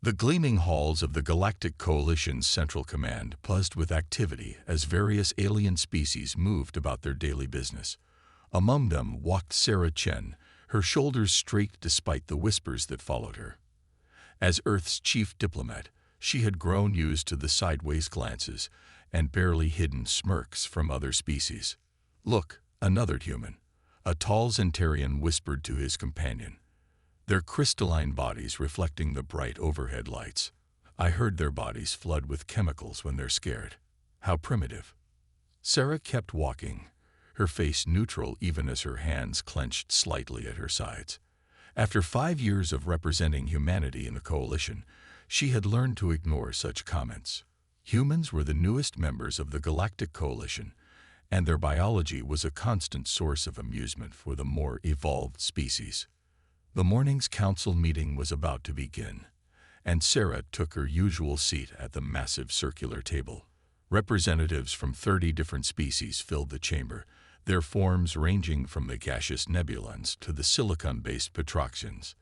The gleaming halls of the Galactic Coalition's Central Command buzzed with activity as various alien species moved about their daily business. Among them walked Sarah Chen, her shoulders straight despite the whispers that followed her. As Earth's chief diplomat, she had grown used to the sideways glances and barely hidden smirks from other species. "Look, another human," a tall Zentarian whispered to his companion, their crystalline bodies reflecting the bright overhead lights. "I heard their bodies flood with chemicals when they're scared. How primitive." Sarah kept walking, her face neutral even as her hands clenched slightly at her sides. After 5 years of representing humanity in the Coalition, she had learned to ignore such comments. Humans were the newest members of the Galactic Coalition, and their biology was a constant source of amusement for the more evolved species. The morning's council meeting was about to begin, and Sarah took her usual seat at the massive circular table. Representatives from 30 different species filled the chamber, their forms ranging from the gaseous nebulons to the silicon-based petroxians.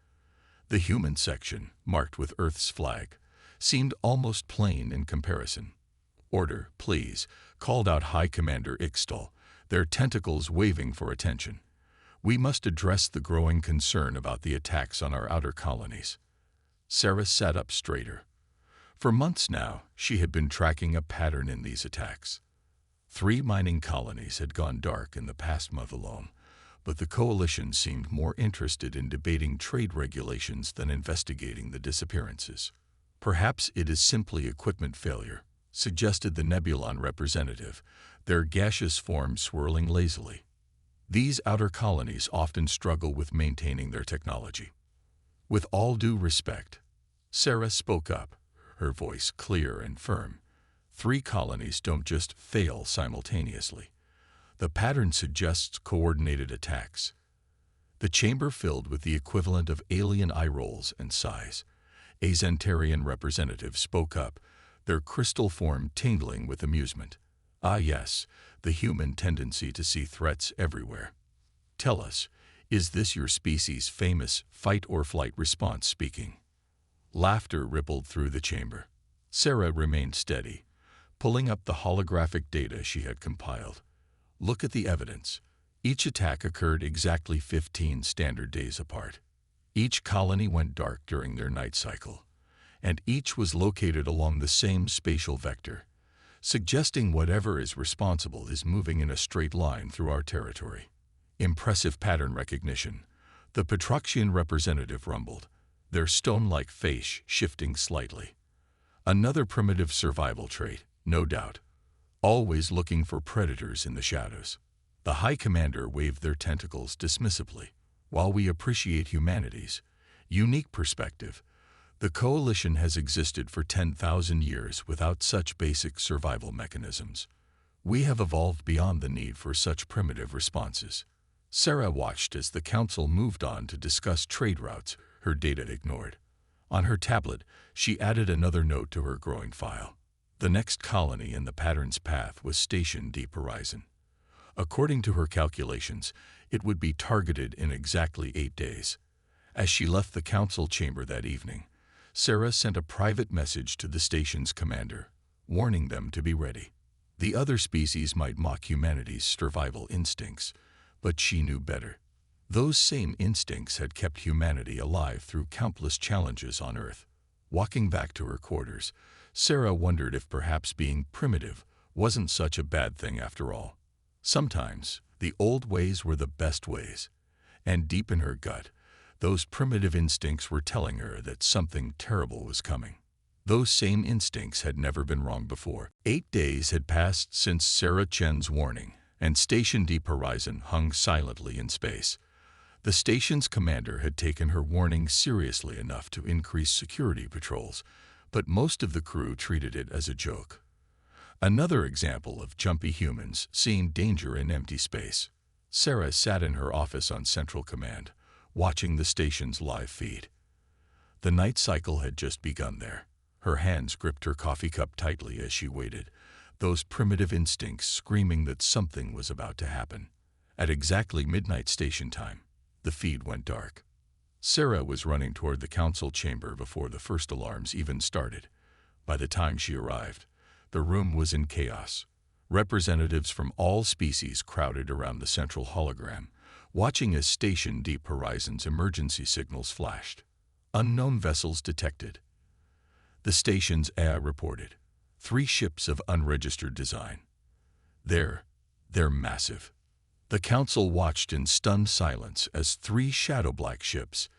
The human section, marked with Earth's flag, seemed almost plain in comparison. "Order, please," called out High Commander Ixtal, their tentacles waving for attention. "We must address the growing concern about the attacks on our outer colonies." Sarah sat up straighter. For months now, she had been tracking a pattern in these attacks. 3 mining colonies had gone dark in the past month alone, but the Coalition seemed more interested in debating trade regulations than investigating the disappearances. "Perhaps it is simply equipment failure," suggested the Nebulon representative, their gaseous forms swirling lazily. "These outer colonies often struggle with maintaining their technology." "With all due respect," Sarah spoke up, her voice clear and firm, "3 colonies don't just fail simultaneously. The pattern suggests coordinated attacks." The chamber filled with the equivalent of alien eye rolls and sighs. A Zentarian representative spoke up, their crystal form tingling with amusement. "Ah yes, the human tendency to see threats everywhere. Tell us, is this your species' famous fight-or-flight response speaking?" Laughter rippled through the chamber. Sarah remained steady, pulling up the holographic data she had compiled. "Look at the evidence. Each attack occurred exactly 15 standard days apart. Each colony went dark during their night cycle, and each was located along the same spatial vector, suggesting whatever is responsible is moving in a straight line through our territory." "Impressive pattern recognition," the Petroxian representative rumbled, their stone-like face shifting slightly. "Another primitive survival trait, no doubt. Always looking for predators in the shadows." The High Commander waved their tentacles dismissively. "While we appreciate humanity's unique perspective, the Coalition has existed for 10,000 years without such basic survival mechanisms. We have evolved beyond the need for such primitive responses." Sarah watched as the council moved on to discuss trade routes her data ignored. On her tablet, she added another note to her growing file. The next colony in the pattern's path was Station Deep Horizon. According to her calculations, it would be targeted in exactly 8 days. As she left the council chamber that evening, Sarah sent a private message to the station's commander, warning them to be ready. The other species might mock humanity's survival instincts, but she knew better. Those same instincts had kept humanity alive through countless challenges on Earth. Walking back to her quarters, Sarah wondered if perhaps being primitive wasn't such a bad thing after all. Sometimes, the old ways were the best ways, and deep in her gut, those primitive instincts were telling her that something terrible was coming. Those same instincts had never been wrong before. 8 days had passed since Sarah Chen's warning, and Station Deep Horizon hung silently in space. The station's commander had taken her warning seriously enough to increase security patrols, but most of the crew treated it as a joke. Another example of jumpy humans seeing danger in empty space. Sarah sat in her office on Central Command, watching the station's live feed. The night cycle had just begun there. Her hands gripped her coffee cup tightly as she waited, those primitive instincts screaming that something was about to happen. At exactly midnight station time, the feed went dark. Sarah was running toward the council chamber before the first alarms even started. By the time she arrived, the room was in chaos. Representatives from all species crowded around the central hologram, watching as Station Deep Horizon's emergency signals flashed. Unknown vessels detected. The station's AI reported 3 ships of unregistered design. They're massive. The council watched in stunned silence as 3 shadow-black ships,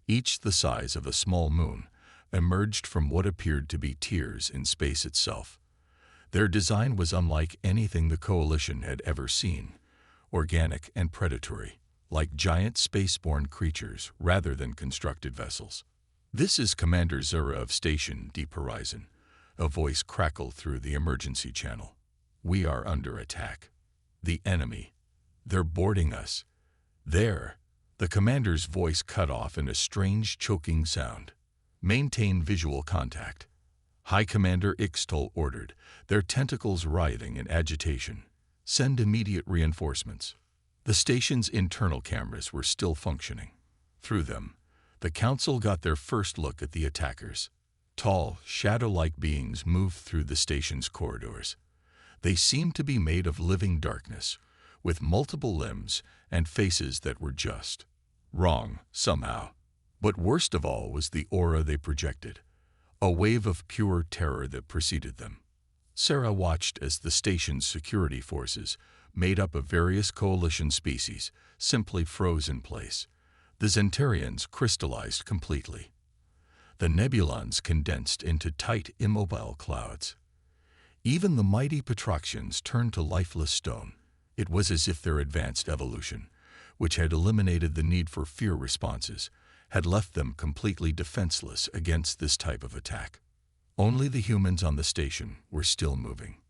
each the size of a small moon, emerged from what appeared to be tears in space itself. Their design was unlike anything the Coalition had ever seen, organic and predatory, like giant spaceborne creatures rather than constructed vessels. "This is Commander Zura of Station Deep Horizon," a voice crackled through the emergency channel. "We are under attack. The enemy. They're boarding us." "There." The commander's voice cut off in a strange, choking sound. "Maintain visual contact." High Commander Ixtol ordered, their tentacles writhing in agitation. "Send immediate reinforcements." The station's internal cameras were still functioning. Through them, the council got their first look at the attackers. Tall, shadow-like beings moved through the station's corridors. They seemed to be made of living darkness, with multiple limbs and faces that were just wrong somehow. But worst of all was the aura they projected, a wave of pure terror that preceded them. Sarah watched as the station's security forces, made up of various Coalition species, simply froze in place. The Zentarians crystallized completely. The nebulons condensed into tight, immobile clouds. Even the mighty Patroxians turned to lifeless stone. It was as if their advanced evolution, which had eliminated the need for fear responses, had left them completely defenseless against this type of attack. Only the humans on the station were still moving.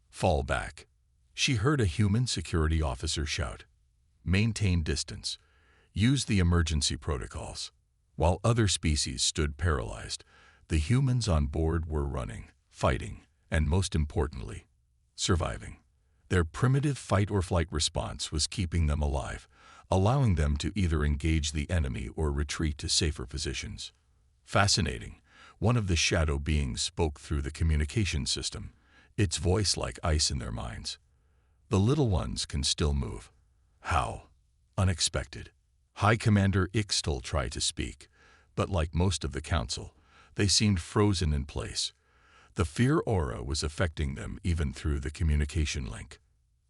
"Fall back," she heard a human security officer shout. "Maintain distance. Use the emergency protocols." While other species stood paralyzed, the humans on board were running, fighting, and most importantly, surviving. Their primitive fight-or-flight response was keeping them alive, allowing them to either engage the enemy or retreat to safer positions. "Fascinating," one of the shadow beings spoke through the communication system, its voice like ice in their minds. "The little ones can still move." "How?" "Unexpected." High Commander Ixtol tried to speak, but like most of the council, they seemed frozen in place. The fear aura was affecting them even through the communication link.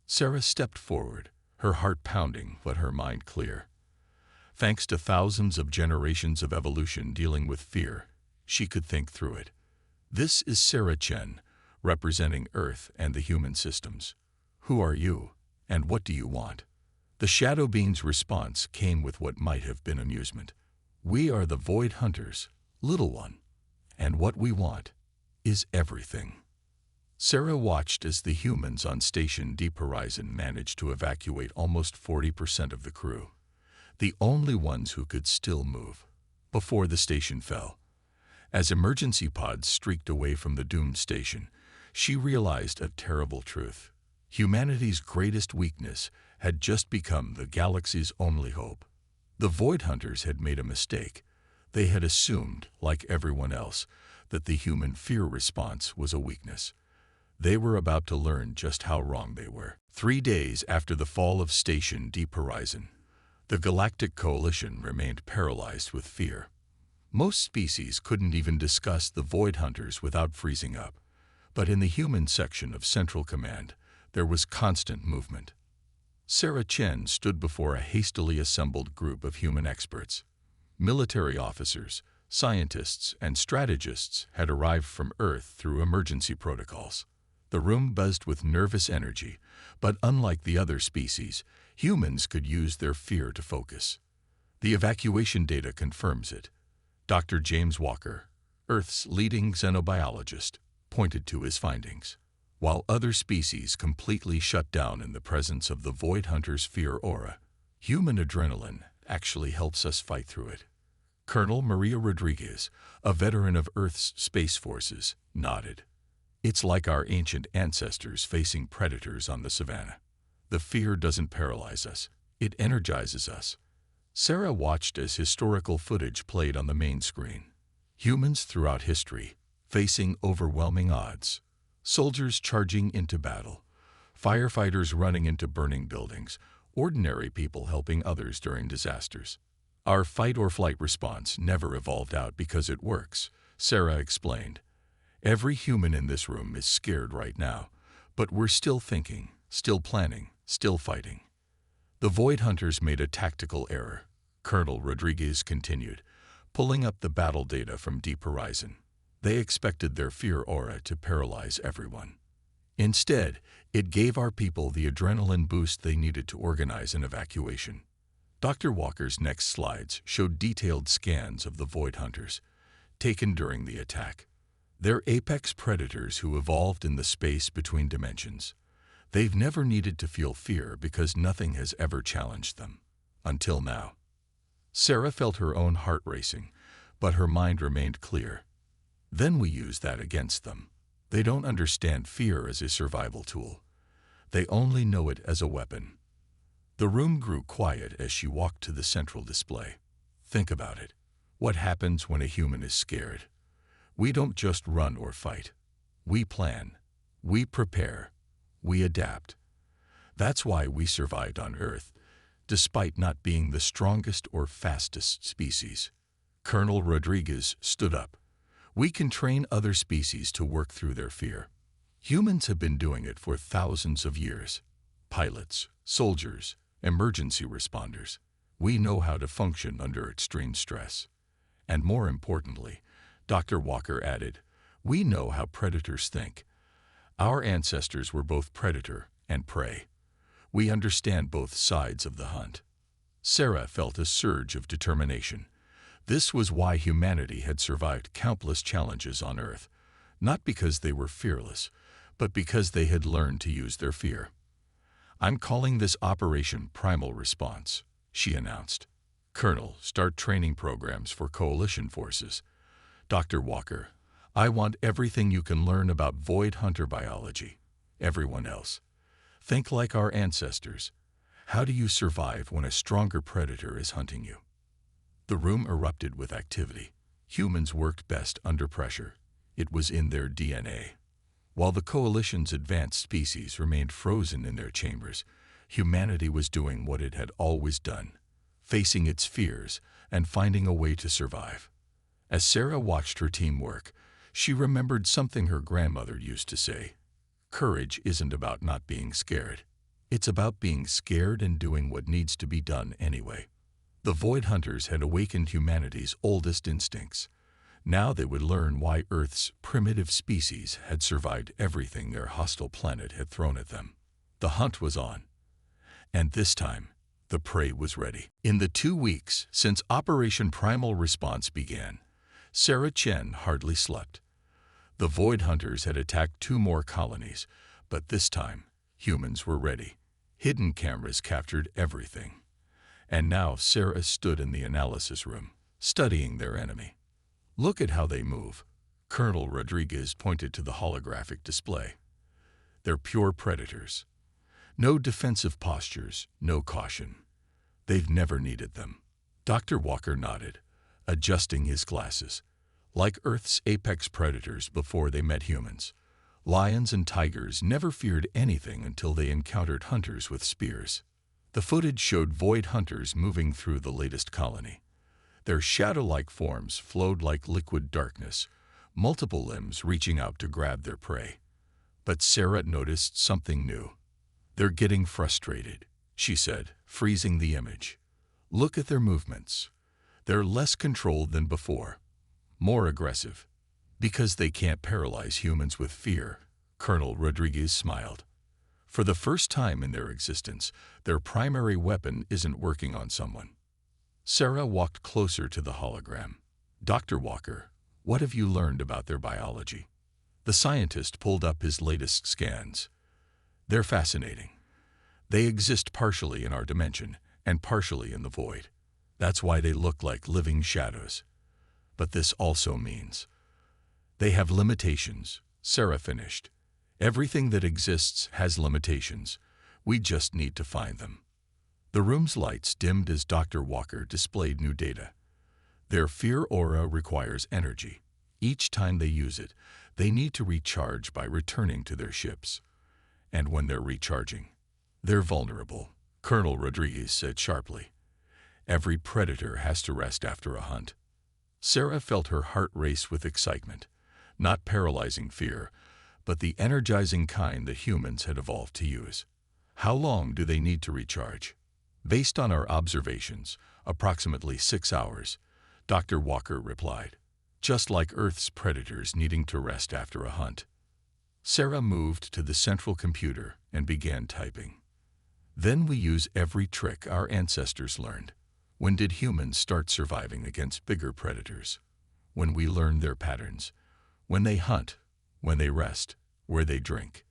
Sarah stepped forward, her heart pounding but her mind clear. Thanks to thousands of generations of evolution dealing with fear, she could think through it. "This is Sarah Chen, representing Earth and the human systems. Who are you, and what do you want?" The Shadow Being's response came with what might have been amusement. "We are the Void Hunters, little one, and what we want is everything." Sarah watched as the humans on Station Deep Horizon managed to evacuate almost 40% of the crew, the only ones who could still move, before the station fell. As emergency pods streaked away from the doomed station, she realized a terrible truth. Humanity's greatest weakness had just become the galaxy's only hope. The Void Hunters had made a mistake. They had assumed, like everyone else, that the human fear response was a weakness. They were about to learn just how wrong they were. 3 days after the fall of Station Deep Horizon, the Galactic Coalition remained paralyzed with fear. Most species couldn't even discuss the Void Hunters without freezing up. But in the human section of Central Command, there was constant movement. Sarah Chen stood before a hastily assembled group of human experts. Military officers, scientists, and strategists had arrived from Earth through emergency protocols. The room buzzed with nervous energy, but unlike the other species, humans could use their fear to focus. The evacuation data confirms it. Dr. James Walker, Earth's leading xenobiologist, pointed to his findings. While other species completely shut down in the presence of the Void Hunter's fear aura, human adrenaline actually helps us fight through it. Colonel Maria Rodriguez, a veteran of Earth's space forces, nodded. "It's like our ancient ancestors facing predators on the savannah. The fear doesn't paralyze us, it energizes us." Sarah watched as historical footage played on the main screen. Humans throughout history, facing overwhelming odds. Soldiers charging into battle. Firefighters running into burning buildings. Ordinary people helping others during disasters. Our fight-or-flight response never evolved out because it works, Sarah explained. Every human in this room is scared right now, but we're still thinking, still planning, still fighting. The Void Hunters made a tactical error, Colonel Rodriguez continued, pulling up the battle data from Deep Horizon. They expected their fear aura to paralyze everyone. Instead, it gave our people the adrenaline boost they needed to organize an evacuation. Dr. Walker's next slides showed detailed scans of the Void Hunters, taken during the attack. They're apex predators who evolved in the space between dimensions. They've never needed to feel fear because nothing has ever challenged them. Until now. Sarah felt her own heart racing, but her mind remained clear. Then we use that against them. They don't understand fear as a survival tool. They only know it as a weapon. The room grew quiet as she walked to the central display. Think about it. What happens when a human is scared? We don't just run or fight. We plan. We prepare. We adapt. That's why we survived on Earth, despite not being the strongest or fastest species. Colonel Rodriguez stood up. We can train other species to work through their fear. Humans have been doing it for thousands of years. Pilots, soldiers, emergency responders. We know how to function under extreme stress. And more importantly, Dr. Walker added, we know how predators think. Our ancestors were both predator and prey. We understand both sides of the hunt. Sarah felt a surge of determination. This was why humanity had survived countless challenges on Earth, not because they were fearless, but because they had learned to use their fear. I'm calling this Operation Primal Response, she announced. Colonel, start training programs for coalition forces. Dr. Walker, I want everything you can learn about Void Hunter biology. Everyone else. Think like our ancestors. How do you survive when a stronger predator is hunting you? The room erupted with activity. Humans worked best under pressure. It was in their DNA. While the coalition's advanced species remained frozen in their chambers, humanity was doing what it had always done, facing its fears and finding a way to survive. As Sarah watched her team work, she remembered something her grandmother used to say. Courage isn't about not being scared. It's about being scared and doing what needs to be done anyway. The Void Hunters had awakened humanity's oldest instincts. Now they would learn why Earth's primitive species had survived everything their hostile planet had thrown at them. The hunt was on. And this time, the prey was ready. In the 2 weeks since Operation Primal Response began, Sarah Chen hardly slept. The Void Hunters had attacked 2 more colonies, but this time, humans were ready. Hidden cameras captured everything. And now Sarah stood in the analysis room, studying their enemy. Look at how they move. Colonel Rodriguez pointed to the holographic display. They're pure predators. No defensive postures, no caution. They've never needed them. Dr. Walker nodded, adjusting his glasses. Like Earth's apex predators before they met humans, lions and tigers never feared anything until they encountered hunters with spears. The footage showed Void Hunters moving through the latest colony. Their shadow-like forms flowed like liquid darkness, multiple limbs reaching out to grab their prey. But Sarah noticed something new. They're getting frustrated, she said, freezing the image. Look at their movements. They're less controlled than before, more aggressive. Because they can't paralyze humans with fear, Colonel Rodriguez smiled. For the first time in their existence, their primary weapon isn't working on someone. Sarah walked closer to the hologram. Dr. Walker, what have you learned about their biology? The scientist pulled up his latest scans. They're fascinating. They exist partially in our dimension and partially in the void. That's why they look like living shadows. But this also means they have limitations, Sarah finished. Everything that exists has limitations. We just need to find them. The room's lights dimmed as Dr. Walker displayed new data. Their fear aura requires energy. Each time they use it, they need to recharge by returning to their ships. And when they're recharging, they're vulnerable, Colonel Rodriguez said sharply. Every predator has to rest after a hunt. Sarah felt her heart race with excitement, not paralyzing fear, but the energizing kind that humans had evolved to use. How long do they need to recharge? Based on our observations, approximately 6 hours, Dr. Walker replied, just like Earth's predators needing to rest after a hunt. Sarah moved to the central computer and began typing. Then we use every trick our ancestors learned. When did humans start surviving against bigger predators? When we learn their patterns. When they hunt, when they rest, where they drink.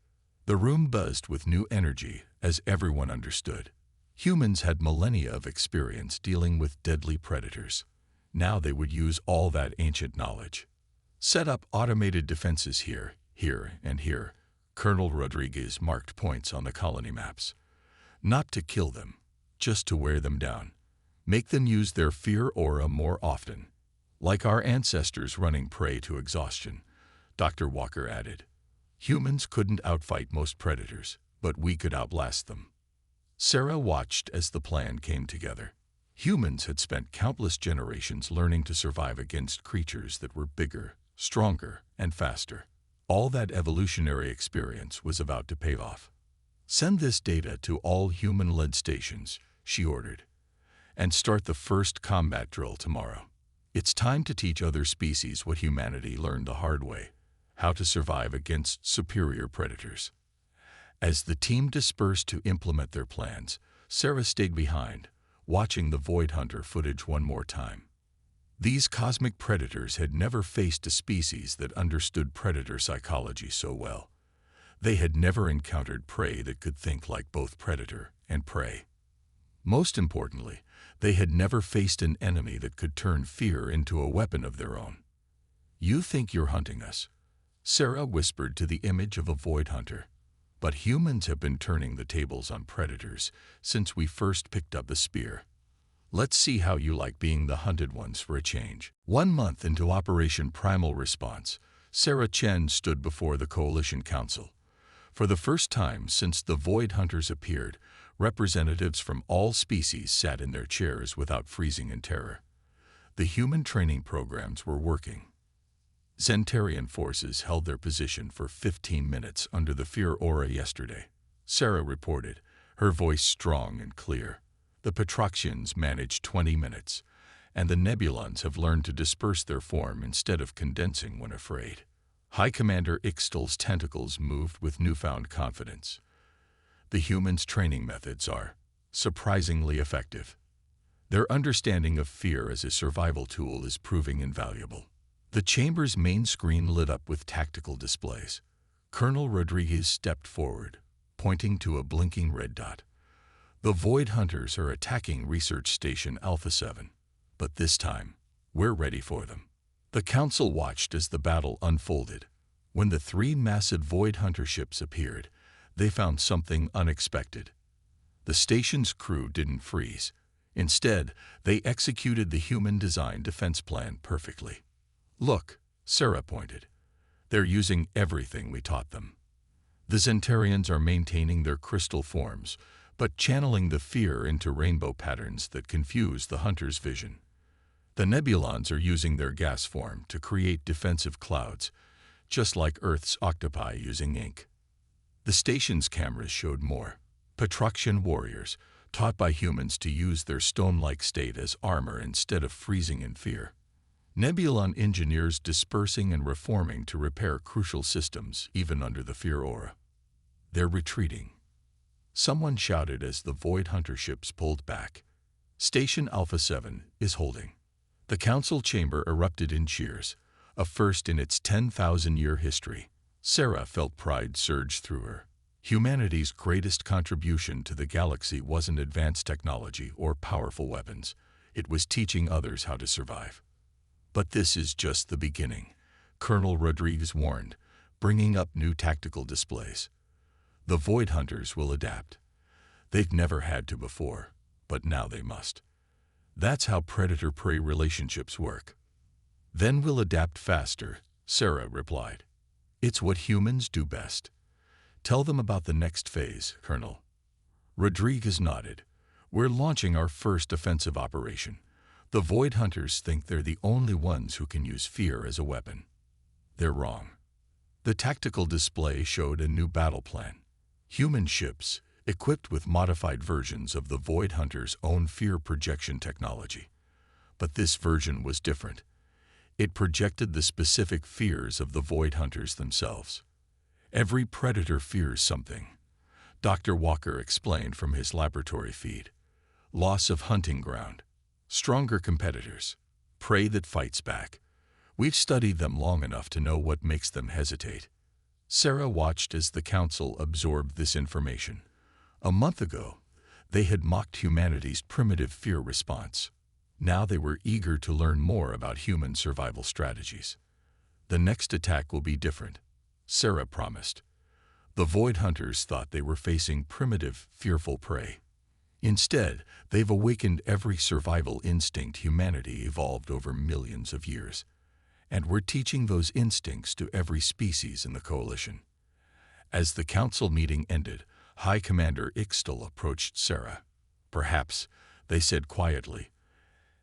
The room buzzed with new energy as everyone understood. Humans had millennia of experience dealing with deadly predators. Now they would use all that ancient knowledge. Set up automated defenses here, and here. Colonel Rodriguez marked points on the colony maps. Not to kill them, just to wear them down. Make them use their fear aura more often. Like our ancestors running prey to exhaustion, Dr. Walker added. Humans couldn't outfight most predators, but we could outlast them. Sarah watched as the plan came together. Humans had spent countless generations learning to survive against creatures that were bigger, stronger, and faster. All that evolutionary experience was about to pay off. Send this data to all human-led stations, she ordered, and start the first combat drill tomorrow. It's time to teach other species what humanity learned the hard way, how to survive against superior predators. As the team dispersed to implement their plans, Sarah stayed behind, watching the Void Hunter footage one more time. These cosmic predators had never faced a species that understood predator psychology so well. They had never encountered prey that could think like both predator and prey. Most importantly, they had never faced an enemy that could turn fear into a weapon of their own. You think you're hunting us, Sarah whispered to the image of a Void Hunter. But humans have been turning the tables on predators since we first picked up the spear. Let's see how you like being the hunted ones for a change. 1 month into Operation Primal Response, Sarah Chen stood before the Coalition Council. For the first time since the Void Hunters appeared, representatives from all species sat in their chairs without freezing in terror. The human training programs were working. Zentarian forces held their position for 15 minutes under the fear aura yesterday, Sarah reported, her voice strong and clear. The Petroxians managed 20 minutes, and the Nebulons have learned to disperse their form instead of condensing when afraid. High Commander Ixtal's tentacles moved with newfound confidence. The humans' training methods are surprisingly effective. Their understanding of fear as a survival tool is proving invaluable. The chamber's main screen lit up with tactical displays. Colonel Rodriguez stepped forward, pointing to a blinking red dot. The Void Hunters are attacking Research Station Alpha 7, but this time, we're ready for them. The Council watched as the battle unfolded. When the 3 massive Void Hunter ships appeared, they found something unexpected. The station's crew didn't freeze. Instead, they executed the human-designed defense plan perfectly. Look, Sarah pointed. They're using everything we taught them. The Zentarians are maintaining their crystal forms, but channeling the fear into rainbow patterns that confuse the hunter's vision. The Nebulons are using their gas form to create defensive clouds, just like Earth's octopi using ink. The station's cameras showed more. Petroxian warriors, taught by humans to use their stone-like state as armor instead of freezing in fear. Nebulon engineers dispersing and reforming to repair crucial systems even under the fear aura. They're retreating. Someone shouted as the Void Hunter ships pulled back. Station Alpha 7 is holding. The council chamber erupted in cheers, a first in its 10,000-year history. Sarah felt pride surge through her. Humanity's greatest contribution to the galaxy wasn't advanced technology or powerful weapons. It was teaching others how to survive. But this is just the beginning, Colonel Rodriguez warned, bringing up new tactical displays. The Void Hunters will adapt. They've never had to before. but now they must. That's how predator-prey relationships work. Then we'll adapt faster, Sarah replied. It's what humans do best. Tell them about the next phase, Colonel. Rodriguez nodded. We're launching our first offensive operation. The Void Hunters think they're the only ones who can use fear as a weapon. They're wrong. The tactical display showed a new battle plan. Human ships, equipped with modified versions of the Void Hunters' own fear projection technology. But this version was different. It projected the specific fears of the Void Hunters themselves. Every predator fears something. Dr. Walker explained from his laboratory feed. Loss of hunting ground, stronger competitors, prey that fights back. We've studied them long enough to know what makes them hesitate. Sarah watched as the council absorbed this information. A month ago, they had mocked humanity's primitive fear response. Now they were eager to learn more about human survival strategies. The next attack will be different, Sarah promised. The Void Hunters thought they were facing primitive, fearful prey. Instead, they've awakened every survival instinct humanity evolved over millions of years. And we're teaching those instincts to every species in the coalition. As the council meeting ended, High Commander Ixtal approached Sarah. Perhaps, they said quietly,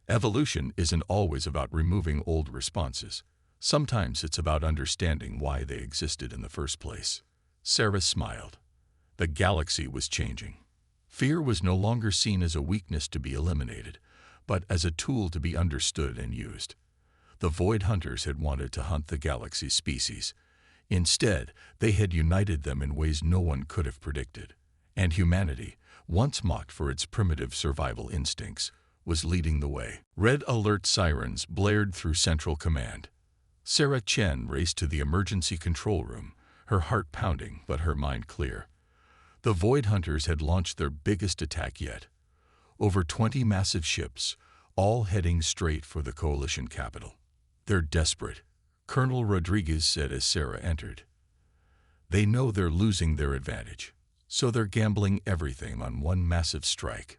evolution isn't always about removing old responses. Sometimes it's about understanding why they existed in the first place. Sarah smiled. The galaxy was changing. Fear was no longer seen as a weakness to be eliminated, but as a tool to be understood and used. The Void Hunters had wanted to hunt the galaxy's species. Instead, they had united them in ways no one could have predicted. And humanity, once mocked for its primitive survival instincts, was leading the way. Red alert sirens blared through Central Command. Sarah Chen raced to the emergency control room, her heart pounding but her mind clear. The Void Hunters had launched their biggest attack yet. Over 20 massive ships, all heading straight for the coalition capital. They're desperate, Colonel Rodriguez said as Sarah entered. They know they're losing their advantage, so they're gambling everything on one massive strike.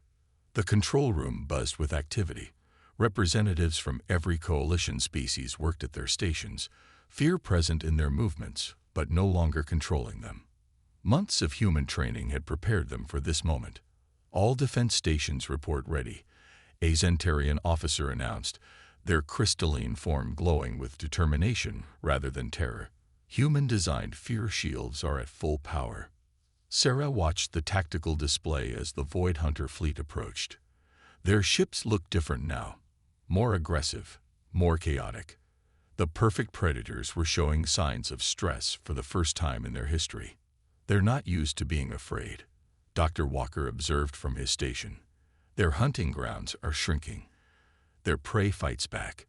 The control room buzzed with activity. Representatives from every coalition species worked at their stations, fear present in their movements, but no longer controlling them. Months of human training had prepared them for this moment. All defense stations report ready, a Zentarian officer announced, their crystalline form glowing with determination rather than terror. Human-designed fear shields are at full power. Sarah watched the tactical display as the Void Hunter fleet approached. Their ships looked different now, more aggressive, more chaotic. The perfect predators were showing signs of stress for the first time in their history. They're not used to being afraid, Dr. Walker observed from his station. Their hunting grounds are shrinking. Their prey fights back.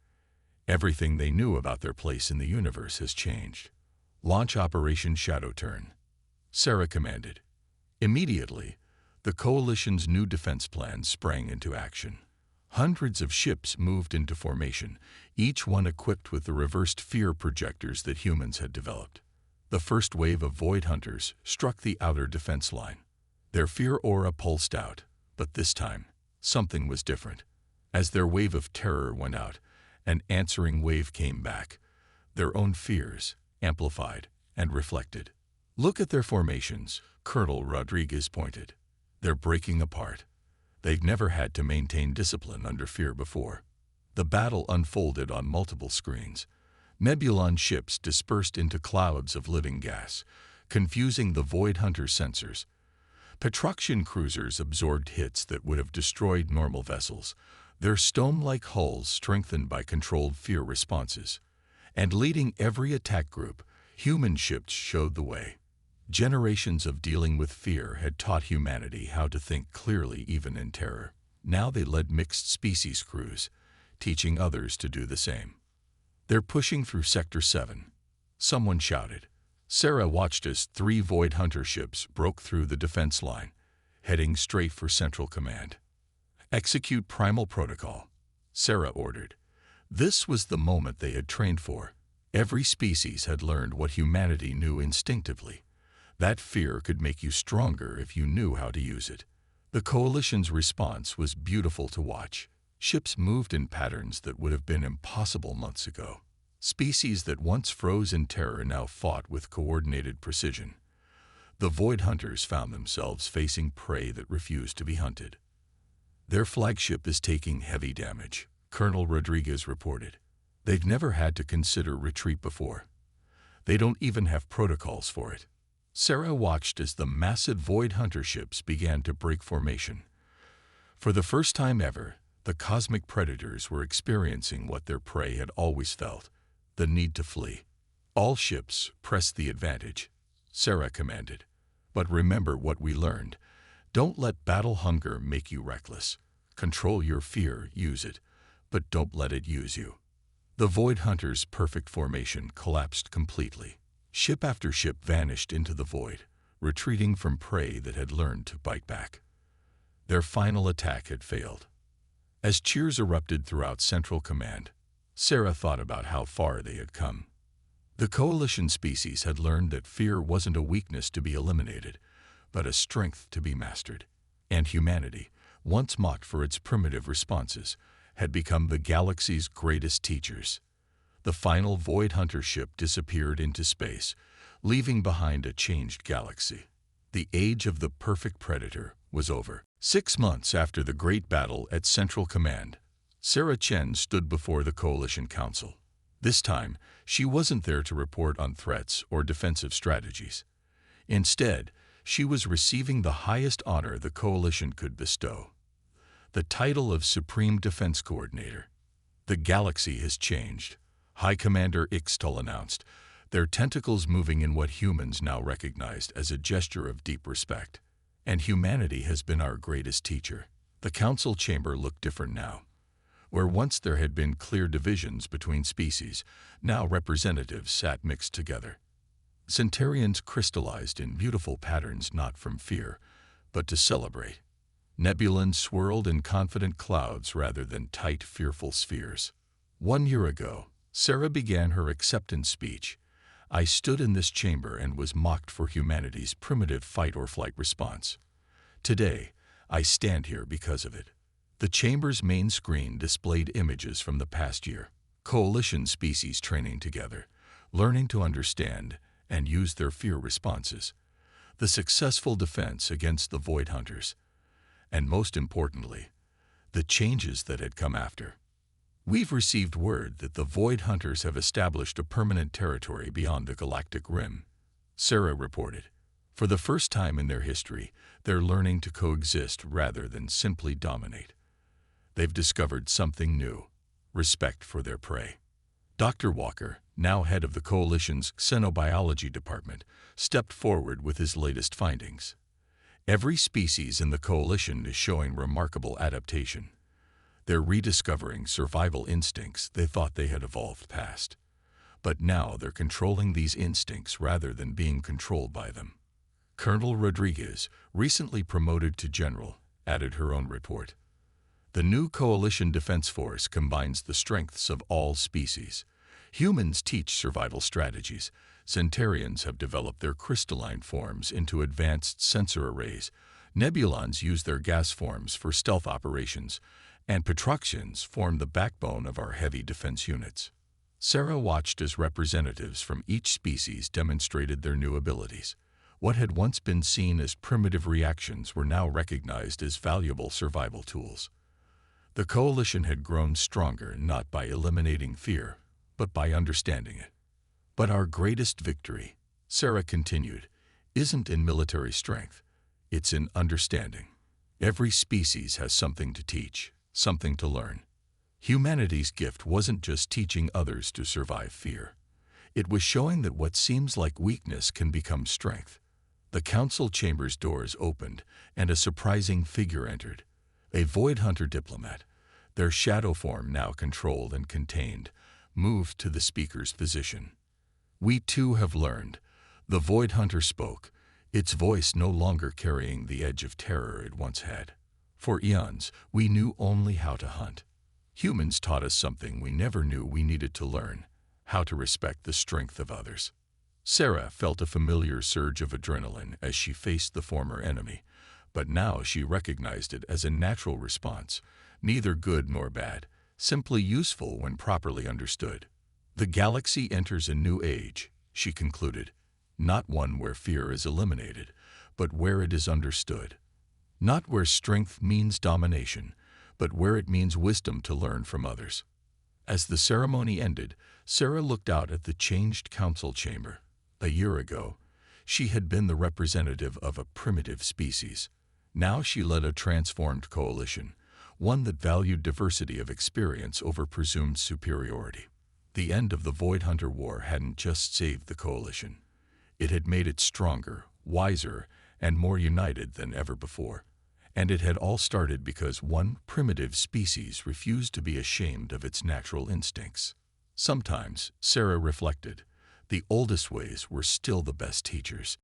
Everything they knew about their place in the universe has changed. Launch Operation Shadow Turn, Sarah commanded. Immediately, the coalition's new defense plan sprang into action. Hundreds of ships moved into formation, each one equipped with the reversed fear projectors that humans had developed. The first wave of Void Hunters struck the outer defense line. Their fear aura pulsed out, but this time, something was different. As their wave of terror went out, an answering wave came back, their own fears, amplified and reflected. Look at their formations, Colonel Rodriguez pointed. They're breaking apart. They've never had to maintain discipline under fear before. The battle unfolded on multiple screens. Nebulon ships dispersed into clouds of living gas, confusing the Void Hunter sensors. Petroxian cruisers absorbed hits that would have destroyed normal vessels, their stone-like hulls strengthened by controlled fear responses. And leading every attack group, human ships showed the way. Generations of dealing with fear had taught humanity how to think clearly even in terror. Now they led mixed species crews, teaching others to do the same. They're pushing through Sector 7, someone shouted. Sarah watched as 3 Void Hunter ships broke through the defense line, heading straight for Central Command. Execute Primal Protocol, Sarah ordered. This was the moment they had trained for. Every species had learned what humanity knew instinctively. That fear could make you stronger if you knew how to use it. The coalition's response was beautiful to watch. Ships moved in patterns that would have been impossible months ago. Species that once froze in terror now fought with coordinated precision. The Void Hunters found themselves facing prey that refused to be hunted. Their flagship is taking heavy damage, Colonel Rodriguez reported. They've never had to consider retreat before. They don't even have protocols for it. Sarah watched as the massive Void Hunter ships began to break formation. For the first time ever, the cosmic predators were experiencing what their prey had always felt, the need to flee. All ships press the advantage, Sarah commanded. But remember what we learned. Don't let battle hunger make you reckless. Control your fear, use it, but don't let it use you. The Void Hunter's perfect formation collapsed completely. Ship after ship vanished into the void, retreating from prey that had learned to bite back. Their final attack had failed. As cheers erupted throughout Central Command, Sarah thought about how far they had come. The coalition species had learned that fear wasn't a weakness to be eliminated, but a strength to be mastered. And humanity, once mocked for its primitive responses, had become the galaxy's greatest teachers. The final Void Hunter ship disappeared into space, leaving behind a changed galaxy. The age of the perfect predator was over. 6 months after the great battle at Central Command, Sarah Chen stood before the Coalition Council. This time, she wasn't there to report on threats or defensive strategies. Instead, she was receiving the highest honor the Coalition could bestow, the title of Supreme Defense Coordinator. The galaxy has changed, High Commander Ixtal announced, their tentacles moving in what humans now recognized as a gesture of deep respect. And humanity has been our greatest teacher. The council chamber looked different now. Where once there had been clear divisions between species, now representatives sat mixed together. Centurions crystallized in beautiful patterns not from fear, but to celebrate. Nebulons swirled in confident clouds rather than tight, fearful spheres. 1 year ago, Sarah began her acceptance speech. I stood in this chamber and was mocked for humanity's primitive fight-or-flight response. Today, I stand here because of it. The chamber's main screen displayed images from the past year. Coalition species training together, learning to understand and use their fear responses. The successful defense against the Void Hunters. And most importantly, the changes that had come after. We've received word that the Void Hunters have established a permanent territory beyond the galactic rim, Sarah reported. For the first time in their history, they're learning to coexist rather than simply dominate. They've discovered something new, respect for their prey. Dr. Walker, now head of the Coalition's Xenobiology Department, stepped forward with his latest findings. Every species in the Coalition is showing remarkable adaptation. They're rediscovering survival instincts they thought they had evolved past. But now they're controlling these instincts rather than being controlled by them. Colonel Rodriguez, recently promoted to general, added her own report. The new Coalition Defense Force combines the strengths of all species. Humans teach survival strategies. Centurions have developed their crystalline forms into advanced sensor arrays. Nebulons use their gas forms for stealth operations. And Petroxians form the backbone of our heavy defense units. Sarah watched as representatives from each species demonstrated their new abilities. What had once been seen as primitive reactions were now recognized as valuable survival tools. The Coalition had grown stronger not by eliminating fear, but by understanding it. But our greatest victory, Sarah continued, isn't in military strength. It's in understanding. Every species has something to teach. Something to learn. Humanity's gift wasn't just teaching others to survive fear. It was showing that what seems like weakness can become strength. The council chamber's doors opened, and a surprising figure entered. A Void Hunter diplomat, their shadow form now controlled and contained, moved to the speaker's position. We too have learned. The Void Hunter spoke, its voice no longer carrying the edge of terror it once had. For eons, we knew only how to hunt. Humans taught us something we never knew we needed to learn, how to respect the strength of others. Sarah felt a familiar surge of adrenaline as she faced the former enemy, But now she recognized it as a natural response, neither good nor bad, simply useful when properly understood. The galaxy enters a new age, she concluded, not one where fear is eliminated, but where it is understood. Not where strength means domination, but where it means wisdom to learn from others. As the ceremony ended, Sarah looked out at the changed council chamber. A year ago, she had been the representative of a primitive species. Now she led a transformed coalition, one that valued diversity of experience over presumed superiority. The end of the Void Hunter War hadn't just saved the coalition. It had made it stronger, wiser, and more united than ever before. And it had all started because one primitive species refused to be ashamed of its natural instincts. Sometimes, Sarah reflected, the oldest ways were still the best teachers.